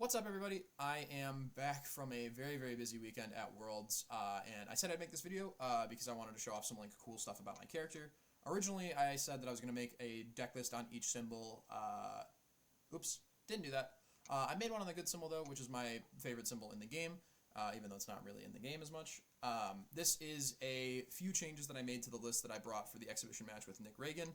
What's up, everybody? I am back from a very, very busy weekend at Worlds, and I said I'd make this video because I wanted to show off some cool stuff about my character. Originally, I said that I was going to make a deck list on each symbol. Oops, didn't do that. I made one on the good symbol though, which is my favorite symbol in the game, even though it's not really in the game as much. This is a few changes that I made to the list that I brought for the exhibition match with Nick Reagan.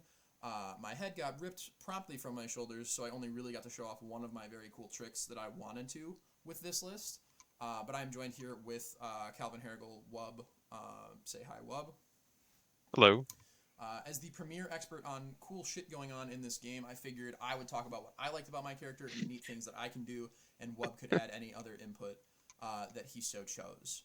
My head got ripped promptly from my shoulders, so I only really got to show off one of my very cool tricks that I wanted to with this list. But I'm joined here with Calvin Harrigal, Wub. Say hi, Wub. Hello. As the premier expert on cool shit going on in this game, I figured I would talk about what I liked about my character and the neat things that I can do, and Wub could add any other input that he so chose.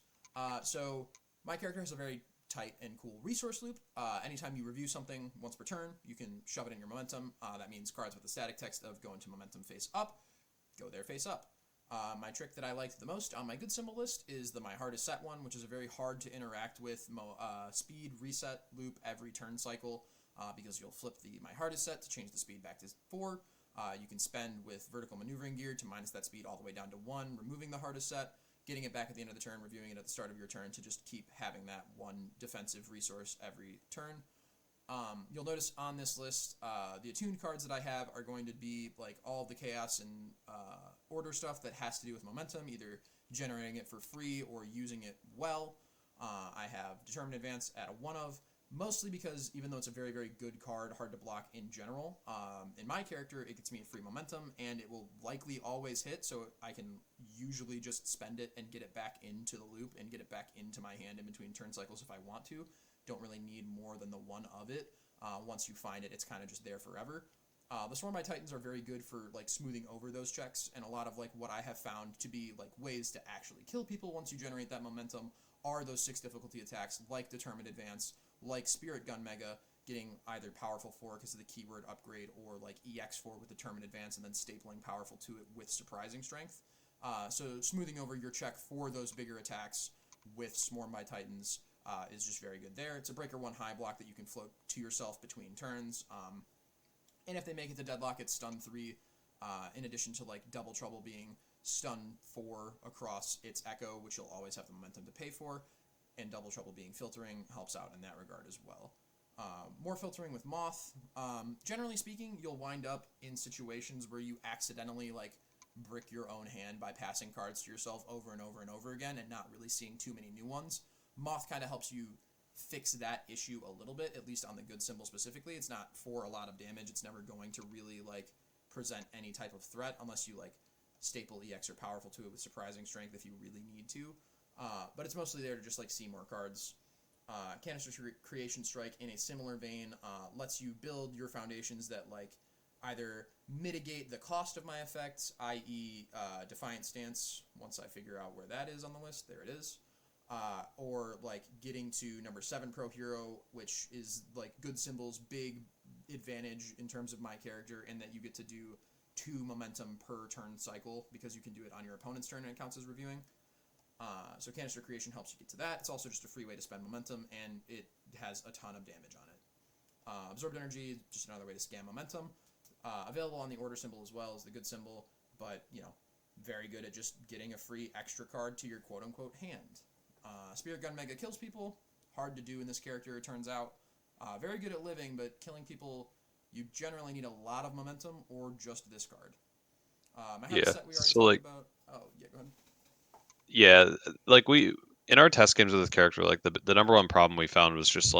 So my character has a very tight and cool resource loop. Anytime you review something once per turn, you can shove it in your momentum. That means cards with the static text of go into momentum face up, go there face up. My trick that I liked the most on my good symbol list is the my hardest set one, which is a very hard to interact with speed reset loop every turn cycle because you'll flip the my hardest set to change the speed back to 4. You can spend with vertical maneuvering gear to minus that speed all the way down to 1, removing the hardest set, getting it back at the end of the turn, reviewing it at the start of your turn to just keep having that one defensive resource every turn. You'll notice on this list, the attuned cards that I have are going to be like all of the chaos and order stuff that has to do with momentum, either generating it for free or using it well. I have Determined Advance at a 1 of, mostly because even though it's a very, very good card, hard to block in general, in my character, it gets me free momentum, and it will likely always hit, so I can usually just spend it and get it back into the loop and get it back into my hand in between turn cycles if I want to. Don't really need more than the 1 of it. Once you find it, it's kind of just there forever. The Swarm by Titans are very good for smoothing over those checks, and a lot of what I have found to be ways to actually kill people once you generate that momentum are those 6 difficulty attacks like Determined Advance, like Spirit Gun Mega, getting either Powerful 4 because of the keyword upgrade, or EX4 with Determined Advance and then stapling Powerful to it with Surprising Strength. So smoothing over your check for those bigger attacks with Swarm by Titans is just very good there. It's a Breaker 1 high block that you can float to yourself between turns. And if they make it to Deadlock, it's Stun 3, in addition to Double Trouble being Stun 4 across its Echo, which you'll always have the momentum to pay for, and Double Trouble being Filtering helps out in that regard as well. More filtering with Moth. Generally speaking, you'll wind up in situations where you accidentally brick your own hand by passing cards to yourself over and over and over again and not really seeing too many new ones. Moth kind of helps you fix that issue a little bit, at least on the good symbol specifically. It's not for a lot of damage. It's never going to really present any type of threat unless you staple EX or Powerful to it with Surprising Strength if you really need to. But it's mostly there to just see more cards. Canister Creation Strike, in a similar vein, lets you build your foundations that either mitigate the cost of my effects, i.e. Defiant Stance, once I figure out where that is on the list. There it is. Or getting to number 7 Pro Hero, which is good symbol's big advantage in terms of my character, in that you get to do 2 momentum per turn cycle because you can do it on your opponent's turn and it counts as reviewing. So Canister Creation helps you get to that. It's also just a free way to spend momentum, and it has a ton of damage on it. Absorbed Energy, just another way to scam momentum. Available on the order symbol as well as the good symbol, but very good at just getting a free extra card to your quote-unquote hand. Spirit Gun Mega kills people. Hard to do in this character, it turns out. Very good at living, but killing people, you generally need a lot of momentum or just this card. My Yeah. set we already So talked about. Oh, yeah, go ahead. yeah, we in our test games with this character, the number one problem we found was just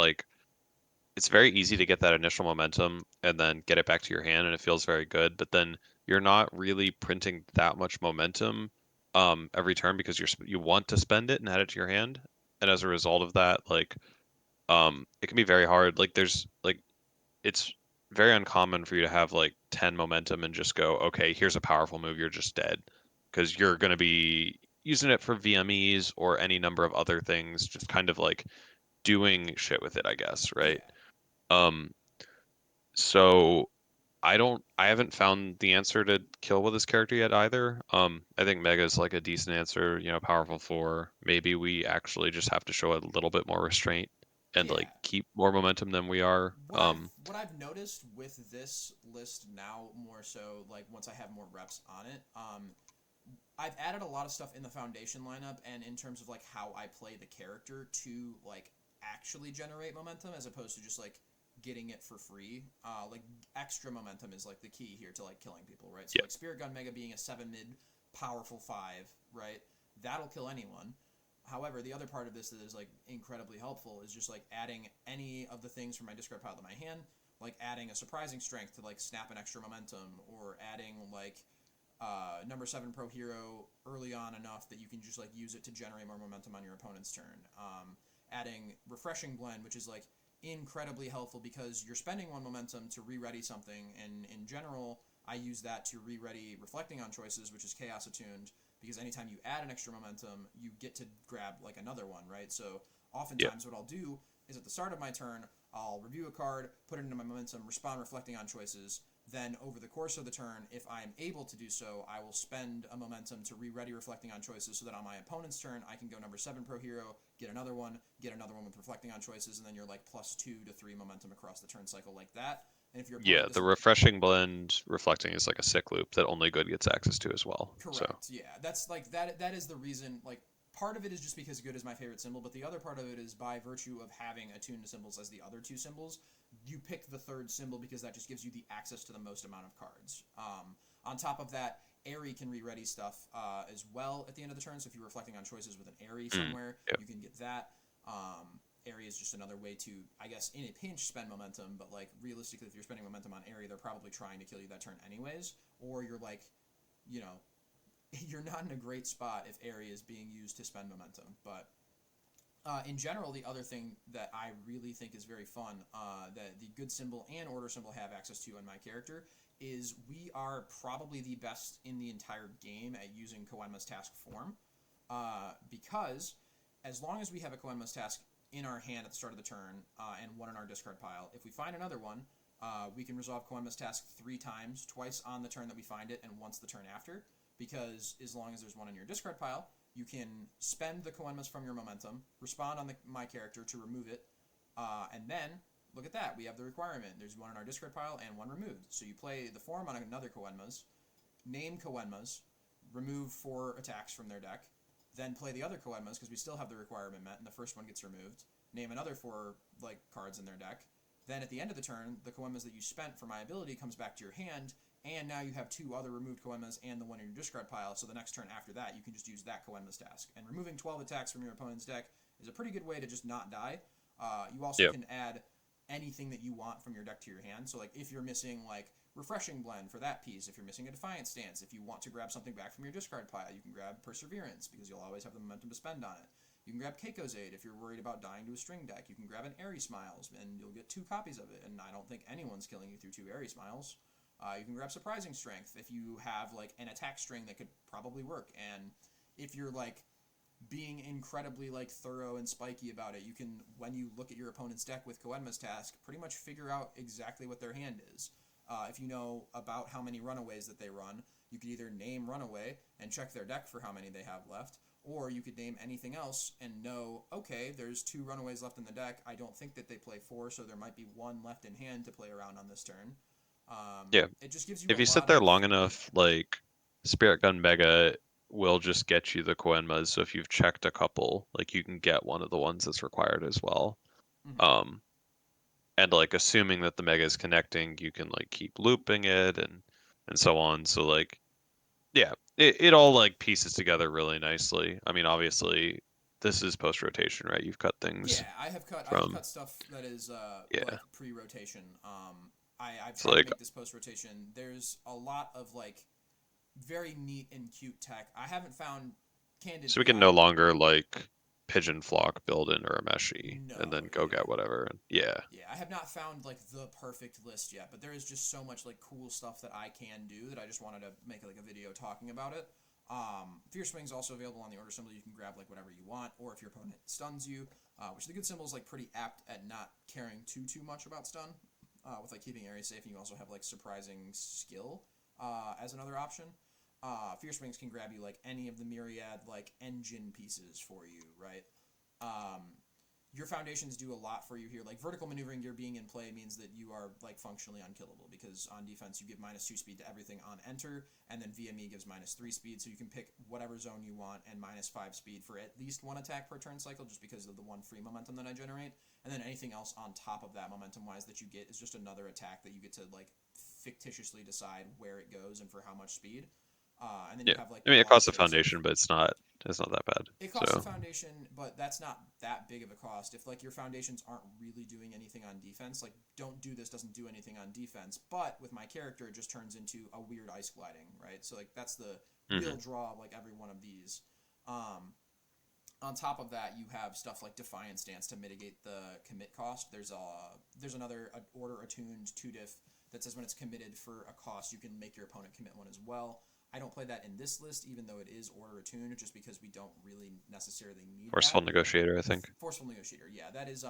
it's very easy to get that initial momentum and then get it back to your hand, and it feels very good. But then you're not really printing that much momentum every turn because you want to spend it and add it to your hand, and as a result of that, it can be very hard. It's very uncommon for you to have 10 momentum and just go, okay, here's a powerful move, you're just dead. Because you're going to be using it for VMEs or any number of other things, just kind of doing shit with it, I guess, right? Yeah. Um, so I haven't found the answer to kill with this character yet either. I think Mega's a decent answer, powerful 4. Maybe we actually just have to show a little bit more restraint and Yeah. keep more momentum than we are. What I've noticed with this list now, more so once I have more reps on it, I've added a lot of stuff in the foundation lineup and in terms of like how I play the character to like actually generate momentum as opposed to just like getting it for free. Like extra momentum is like the key here to like killing people, right? So Yeah. like Spirit Gun Mega being a 7 mid powerful 5, right? That'll kill anyone. However, the other part of this that is like incredibly helpful is just like adding any of the things from my discard pile to my hand, like adding a surprising strength to like snap an extra momentum, or adding like number 7 pro hero early on enough that you can just like use it to generate more momentum on your opponent's turn. Adding refreshing blend, which is like incredibly helpful because you're spending 1 momentum to re-ready something, and in general I use that to re-ready reflecting on choices, which is chaos attuned, because anytime you add an extra momentum you get to grab like another one, right? So Yeah. oftentimes what I'll do is at the start of my turn I'll review a card, put it into my momentum, respond reflecting on choices. Then over the course of the turn, if I am able to do so, I will spend a momentum to re-ready reflecting on choices so that on my opponent's turn, I can go number 7 pro hero, get another one with reflecting on choices, and then you're like plus 2 to 3 momentum across the turn cycle like that. And if your Yeah, opponent the doesn't... refreshing blend reflecting is like a sick loop that only good gets access to as well. So Correct. Yeah, that's like that is the reason. Like part of it is just because good is my favorite symbol, but the other part of it is by virtue of having attuned to symbols as the other 2 symbols, you pick the 3rd symbol because that just gives you the access to the most amount of cards. On top of that, Airy can re-ready stuff as well at the end of the turn. So if you're reflecting on choices with an Airy somewhere, yeah. you can get that. Airy is just another way to, I guess, in a pinch, spend momentum. But like realistically, if you're spending momentum on Airy, they're probably trying to kill you that turn anyways, or you're like, you know, you're not in a great spot if Airy is being used to spend momentum. But in general, the other thing that I really think is very fun that the good symbol and order symbol have access to on my character is we are probably the best in the entire game at using Koenma's task form, because as long as we have a Koenma's task in our hand at the start of the turn and one in our discard pile, if we find another one, we can resolve Koenma's task 3 times, twice on the turn that we find it and once the turn after, because as long as there's one in your discard pile, you can spend the Koenmas from your momentum, respond on my character to remove it, and then, look at that, we have the requirement. There's one in our discard pile and one removed. So you play the form on another Koenmas, name Koenmas, remove 4 attacks from their deck, then play the other Koenmas because we still have the requirement met and the first one gets removed, name another 4 like cards in their deck, then at the end of the turn, the Koenmas that you spent for my ability comes back to your hand, and now you have 2 other removed Koenmas and the one in your discard pile, so the next turn after that, you can just use that Koenma's task. And removing 12 attacks from your opponent's deck is a pretty good way to just not die. You also Yeah. can add anything that you want from your deck to your hand. So like if you're missing like Refreshing Blend for that piece, if you're missing a Defiant Stance, if you want to grab something back from your discard pile, you can grab Perseverance because you'll always have the momentum to spend on it. You can grab Keiko's Aid if you're worried about dying to a string deck. You can grab an Airy Smiles and you'll get 2 copies of it, and I don't think anyone's killing you through 2 Airy Smiles. You can grab Surprising Strength if you have like an attack string that could probably work, and if you're like being incredibly like thorough and spiky about it, you can, when you look at your opponent's deck with Koenma's task, pretty much figure out exactly what their hand is. If you know about how many runaways that they run, you could either name runaway and check their deck for how many they have left, or you could name anything else and know, okay, there's 2 runaways left in the deck. I don't think that they play 4, so there might be 1 left in hand to play around on this turn. Yeah. It just gives you If a you sit lot there of... long enough, like Spirit Gun Mega will just get you the Koenmas. So if you've checked a couple, like you can get one of the ones that's required as well. Mhm. Um, and like assuming that the Mega is connecting, you can like keep looping it and so on. So like yeah, it all like pieces together really nicely. I mean, obviously this is post rotation, right? You've cut things Yeah, I have from cut stuff that is yeah. like pre-rotation. I've So tried to like make this post-rotation. There's a lot of like very neat and cute tech. I haven't found so we candidly. can no longer like pigeon flock build in Urameshi and No, then go yeah. get whatever. And yeah. Yeah, I have not found like the perfect list yet, but there is just so much like cool stuff that I can do that I just wanted to make like a video talking about it. Fierce Wing's also available on the order symbol. You can grab like whatever you want, or if your opponent stuns you, which the good symbol is like pretty apt at not caring too much about stun, with like keeping areas safe. And you also have like surprising skill as another option. Fierce Wings can grab you like any of the myriad like engine pieces for you, right? your foundations do a lot for you here. Like vertical maneuvering gear being in play means that you are like functionally unkillable, because on defense you give -2 speed to everything on enter, and then VME gives -3 speed, so you can pick whatever zone you want, and -5 speed for at least one attack per turn cycle, just because of the one free momentum that I generate. And then anything else on top of that momentum wise that you get is just another attack that you get to like fictitiously decide where it goes and for how much speed. And then you Yeah. have like I mean, it block costs a tricks foundation, but it's not that bad. it costs a So foundation, but that's not that big of a cost. If like your foundations aren't really doing anything on defense, like don't do this doesn't do anything on defense. But with my character, it just turns into a weird ice gliding, right? So like that's the real draw of like every one of these. On top of that, you have stuff like Defiant Stance to mitigate the commit cost. There's another order attuned 2-diff that says when it's committed for a cost, you can make your opponent commit one as well. I don't play that in this list, even though it is order attuned, just because we don't really necessarily need Forceful that. Negotiator, I think. Forceful Negotiator, yeah, that is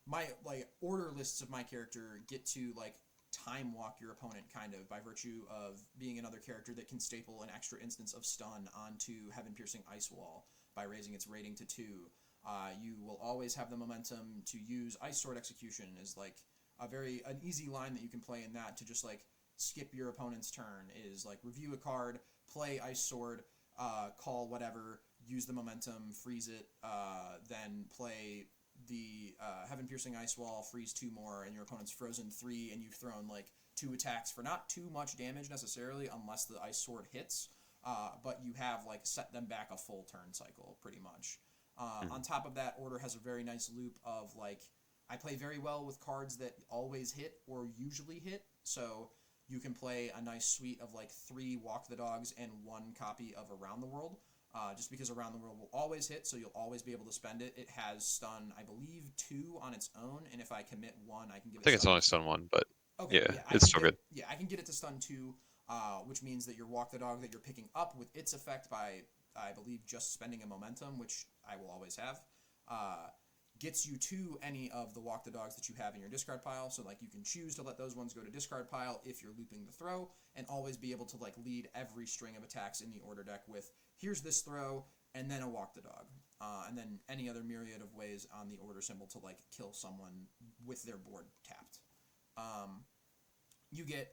my like order lists of my character get to like time walk your opponent kind of by virtue of being another character that can staple an extra instance of stun onto Heaven Piercing Ice Wall by raising its rating to 2. You will always have the momentum to use Ice Sword Execution as like an easy line that you can play in that to just like skip your opponent's turn is like review a card, play Ice Sword, call whatever, use the momentum, freeze it, then play the Heaven Piercing Ice Wall, freeze 2 more, and your opponent's frozen 3, and you've thrown like 2 attacks for not too much damage necessarily unless the Ice Sword hits, but you have like set them back a full turn cycle pretty much. On top of that, Order has a very nice loop of like I play very well with cards that always hit or usually hit, so you can play a nice suite of like 3 Walk the Dogs and 1 copy of Around the World, just because Around the World will always hit, so you'll always be able to spend it. It has stun, I believe, 2 on its own, and if I commit 1, I can give I it think it's stun. only stun 1, but Okay, yeah, yeah, it's still good. Yeah, I can get it to stun 2, which means that your Walk the Dog that you're picking up with its effect by, I believe, just spending a momentum, which I will always have, gets you to any of the Walk the Dogs that you have in your discard pile. So like you can choose to let those ones go to discard pile if you're looping the throw, and always be able to like lead every string of attacks in the order deck with here's this throw and then a Walk the Dog, and then any other myriad of ways on the order symbol to like kill someone with their board tapped. You get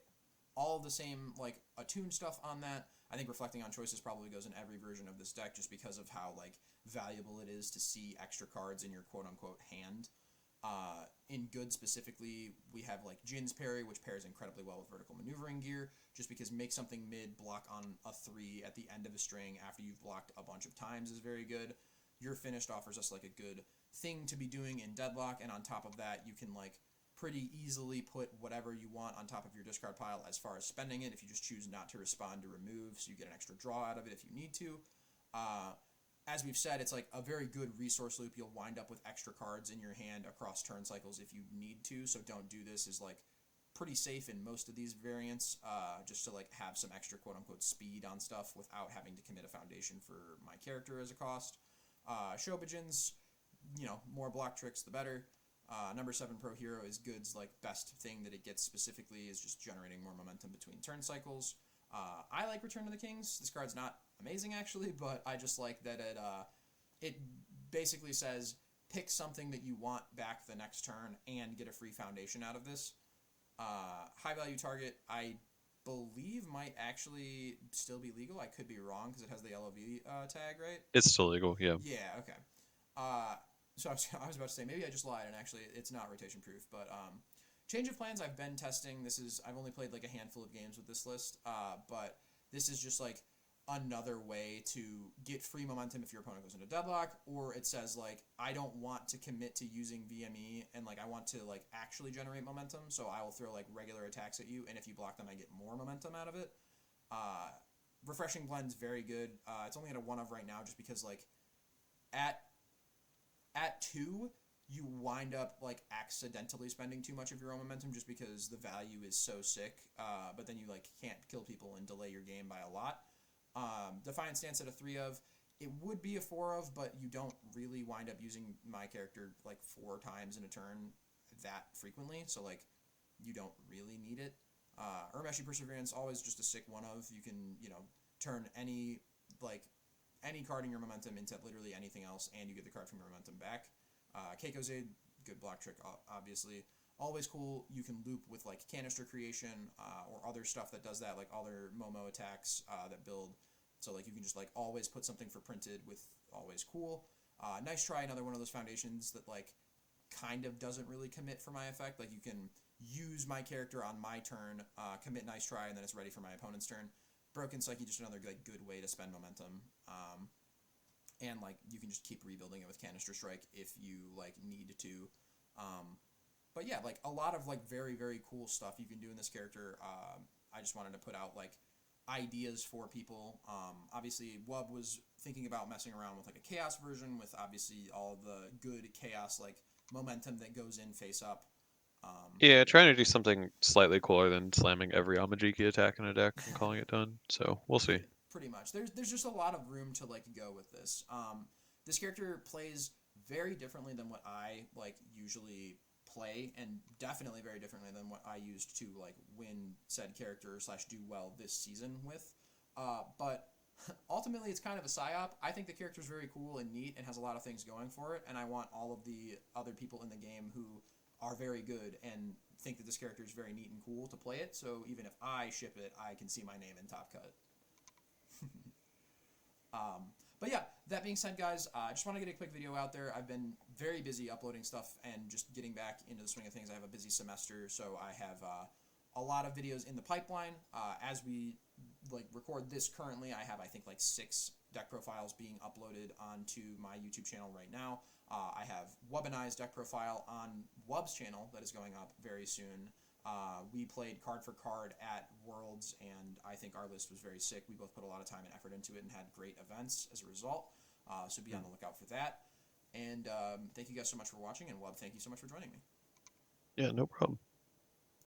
all the same like attune stuff on that. I think Reflecting on Choices probably goes in every version of this deck just because of how like valuable it is to see extra cards in your quote-unquote hand. In good specifically, we have like Jin's Parry, which pairs incredibly well with Vertical Maneuvering Gear, just because make something mid block on a 3 at the end of a string after you've blocked a bunch of times is very good. Your Finished offers us like a good thing to be doing in Deadlock, and on top of that, you can like pretty easily put whatever you want on top of your discard pile as far as spending it if you just choose not to respond to remove, so you get an extra draw out of it if you need to. As we've said, it's like a very good resource loop. You'll wind up with extra cards in your hand across turn cycles if you need to, so Don't Do This is like pretty safe in most of these variants, just to like have some extra quote-unquote speed on stuff without having to commit a foundation for my character as a cost. Shobijin's, more block tricks the better. Number 7 Pro Hero is Good's like best thing that it gets specifically is just generating more momentum between turn cycles. I like Return to the Kings. This card's not amazing actually, but I just like that it basically says pick something that you want back the next turn and get a free foundation out of this. High value target, I believe might actually still be legal. I could be wrong because it has the LOV tag, right? It's still legal, yeah. Yeah, okay. So I was about to say, maybe I just lied, and actually it's not rotation proof, but Change of Plans I've been testing. I've only played like a handful of games with this list, but this is just like another way to get free momentum if your opponent goes into deadlock, or it says like I don't want to commit to using VME and like I want to like actually generate momentum, so I will throw like regular attacks at you, and if you block them I get more momentum out of it. Refreshing Blend's very good. It's only at a 1 of right now just because like at 2 you wind up like accidentally spending too much of your own momentum just because the value is so sick, but then you like can't kill people and delay your game by a lot. Defiant Stance at a 3 of, it would be a 4 of, but you don't really wind up using my character like 4 times in a turn that frequently, so like you don't really need it. Urmeshi Perseverance, always just a sick 1 of. You can, turn any card in your momentum into literally anything else, and you get the card from your momentum back. Keiko's a good block trick, obviously. Always cool. You can loop with like canister creation or other stuff that does that, like other Momo attacks that build. So like you can just like always put something for printed with always cool. Nice try, another one of those foundations that like kind of doesn't really commit for my effect. Like you can use my character on my turn, commit nice try, and then it's ready for my opponent's turn. Broken Psyche, just another like good way to spend momentum. And like you can just keep rebuilding it with canister strike if you like need to. But yeah, like a lot of like very very cool stuff you can do in this character. I just wanted to put out like ideas for people. Obviously, Wub was thinking about messing around with like a chaos version with obviously all the good chaos like momentum that goes in face up. Yeah, trying to do something slightly cooler than slamming every Amajiki attack in a deck and calling it done. So we'll see. Pretty much. There's just a lot of room to like go with this. This character plays very differently than what I like usually play, and definitely very differently than what I used to like win said character / do well this season with. But ultimately, it's kind of a psyop. I think the character is very cool and neat and has a lot of things going for it, and I want all of the other people in the game who are very good and think that this character is very neat and cool to play it. So even if I ship it, I can see my name in Top Cut. But yeah, that being said, guys, I just want to get a quick video out there. I've been very busy uploading stuff and just getting back into the swing of things. I have a busy semester, so I have a lot of videos in the pipeline. As we like record this currently, I have I think like 6 deck profiles being uploaded onto my YouTube channel right now. I have Wub and I's deck profile on Wub's channel that is going up very soon. We played card for card at Worlds, and I think our list was very sick. We both put a lot of time and effort into it and had great events as a result. So be on the lookout for that. And thank you guys so much for watching, and Wub, thank you so much for joining me. Yeah, no problem.